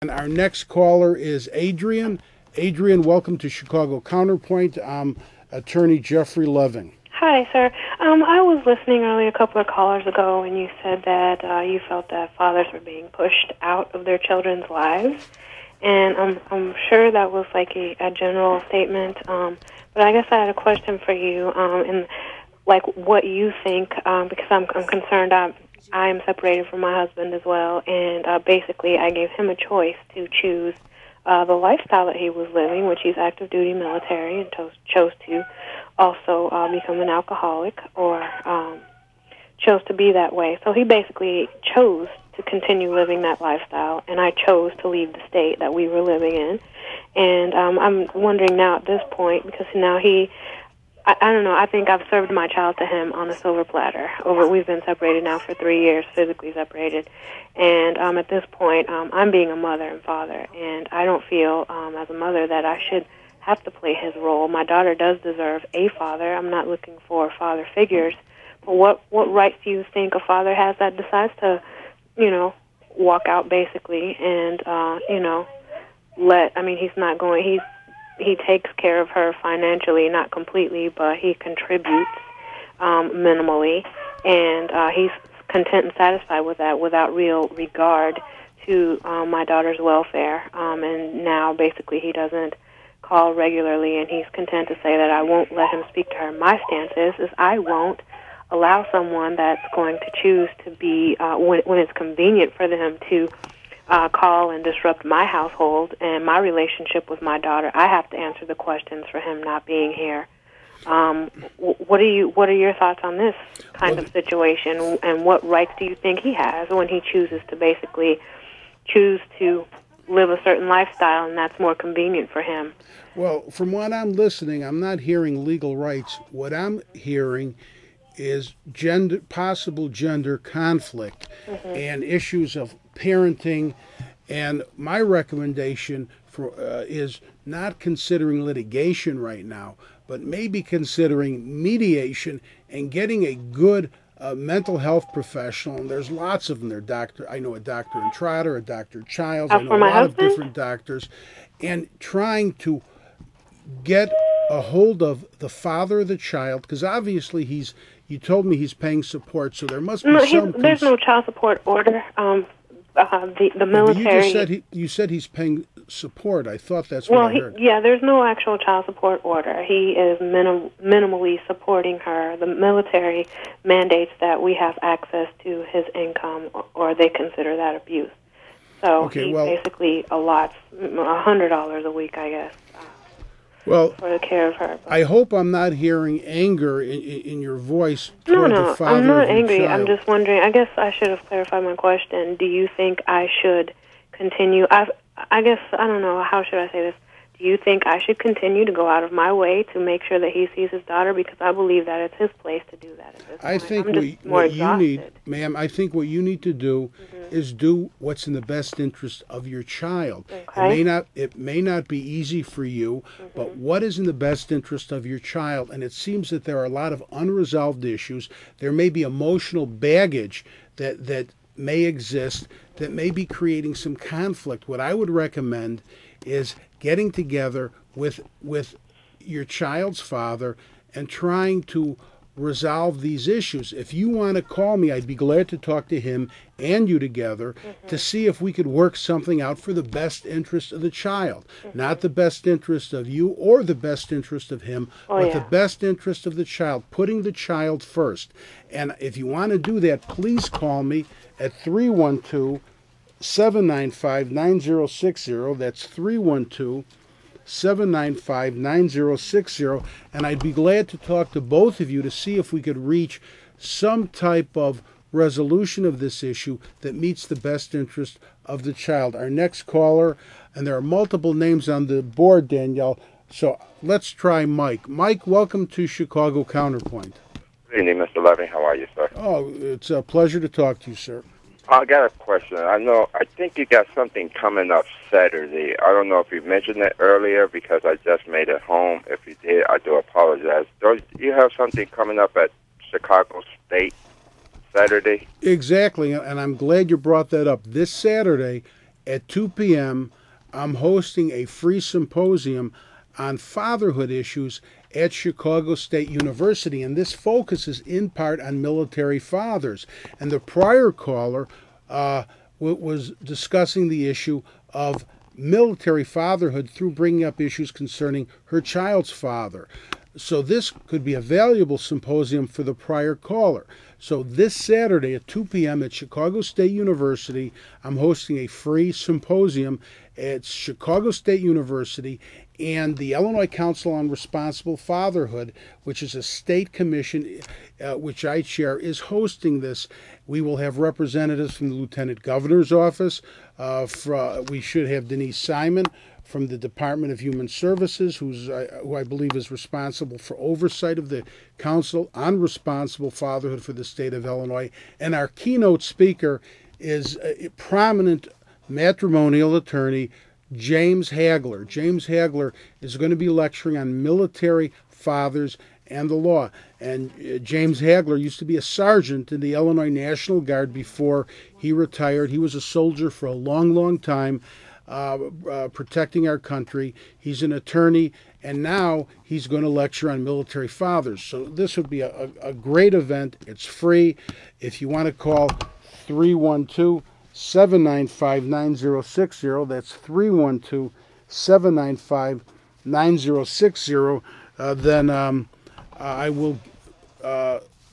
And our next caller is Adrian. Adrian, welcome to Chicago Counterpoint. I'm attorney Jeffery Leving. Hi, sir. I was listening earlier a couple of callers ago, and you said that you felt that fathers were being pushed out of their children's lives. And I'm sure that was like a general statement. But I guess I had a question for you, and like what you think, because I'm concerned. I am separated from my husband as well, and basically I gave him a choice to choose the lifestyle that he was living, which he's active duty military, and chose to also become an alcoholic, or chose to be that way. So he basically chose to continue living that lifestyle, and I chose to leave the state that we were living in. And I'm wondering now at this point, because now I don't know, I think I've served my child to him on a silver platter. We've been separated now for 3 years, physically separated. And at this point, I'm being a mother and father, and I don't feel as a mother that I should have to play his role. My daughter does deserve a father. I'm not looking for father figures. But what rights do you think a father has that decides to, walk out basically and, he takes care of her financially, not completely, but he contributes minimally, and he's content and satisfied with that without real regard to my daughter's welfare. And now basically he doesn't call regularly, and he's content to say that I won't let him speak to her. My stance is I won't allow someone that's going to choose to be, when it's convenient for them to call and disrupt my household and my relationship with my daughter. I have to answer the questions for him not being here. What are your thoughts on this kind of situation, and what rights do you think he has when he chooses to basically choose to live a certain lifestyle and that's more convenient for him? Well, from what I'm listening, I'm not hearing legal rights. What I'm hearing is possible gender conflict and issues of parenting. And my recommendation is not considering litigation right now, but maybe considering mediation and getting a good mental health professional. And there's lots of them. I know a doctor in Trotter, a Dr. Childs. I know a lot of different doctors. And trying to get a hold of the father of the child, because obviously you told me he's paying support, so there must be there's no child support order. The military. You said he's paying support. I thought that's what I heard. There's no actual child support order. He is minimally supporting her. The military mandates that we have access to his income, or they consider that abuse. So he basically allots $100 a week, I guess. For the care of her. I hope I'm not hearing anger in your voice toward the father I'm not of your angry. child. I'm just wondering. I guess I should have clarified my question. Do you think I should continue? I guess, I don't know, how should I say this? Do you think I should continue to go out of my way to make sure that he sees his daughter? Because I believe that it's his place to do that at this point. I think what you need, ma'am, I think what you need to do is do what's in the best interest of your child. Okay. It may not be easy for you, but what is in the best interest of your child? And it seems that there are a lot of unresolved issues. There may be emotional baggage that may exist that may be creating some conflict. What I would recommend is getting together with your child's father and trying to resolve these issues. If you want to call me, I'd be glad to talk to him and you together to see if we could work something out for the best interest of the child. Not the best interest of you or the best interest of him, but the best interest of the child, putting the child first. And if you want to do that, please call me at 312-795-9060. That's 312-795-9060, and I'd be glad to talk to both of you to see if we could reach some type of resolution of this issue that meets the best interest of the child. Our next caller, and there are multiple names on the board, Danielle, so let's try Mike. Mike, welcome to Chicago Counterpoint. Good evening, Mr. Leving. How are you, sir? Oh, it's a pleasure to talk to you, sir. I got a question. I think you got something coming up Saturday. I don't know if you mentioned it earlier because I just made it home. If you did, I do apologize. Do you have something coming up at Chicago State Saturday? Exactly, and I'm glad you brought that up. This Saturday at 2 p.m., I'm hosting a free symposium on fatherhood issues at Chicago State University, and this focuses in part on military fathers. And the prior caller was discussing the issue of military fatherhood through bringing up issues concerning her child's father. So this could be a valuable symposium for the prior caller. So this Saturday at 2 p.m. at Chicago State University, I'm hosting a free symposium at Chicago State University, and the Illinois Council on Responsible Fatherhood, which is a state commission which I chair, is hosting this. We will have representatives from the Lieutenant Governor's office. We should have Denise Simon from the Department of Human Services, who I believe is responsible for oversight of the Council on Responsible Fatherhood for the state of Illinois. And our keynote speaker is a prominent matrimonial attorney, James Hagler. James Hagler is going to be lecturing on military fathers and the law. And James Hagler used to be a sergeant in the Illinois National Guard before he retired. He was a soldier for a long, long time, protecting our country. He's an attorney, and now he's going to lecture on military fathers. So this would be a great event. It's free. If you want to call 312-795-9060, that's 312-795-9060, then I will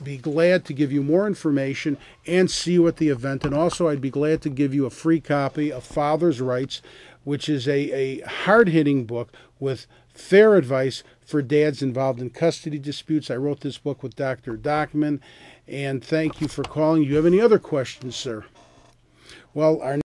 be glad to give you more information and see you at the event. And also I'd be glad to give you a free copy of Father's Rights, which is a hard-hitting book with fair advice for dads involved in custody disputes. I wrote this book with Dr. Dockman, and thank you for calling. Do you have any other questions, sir? Well, our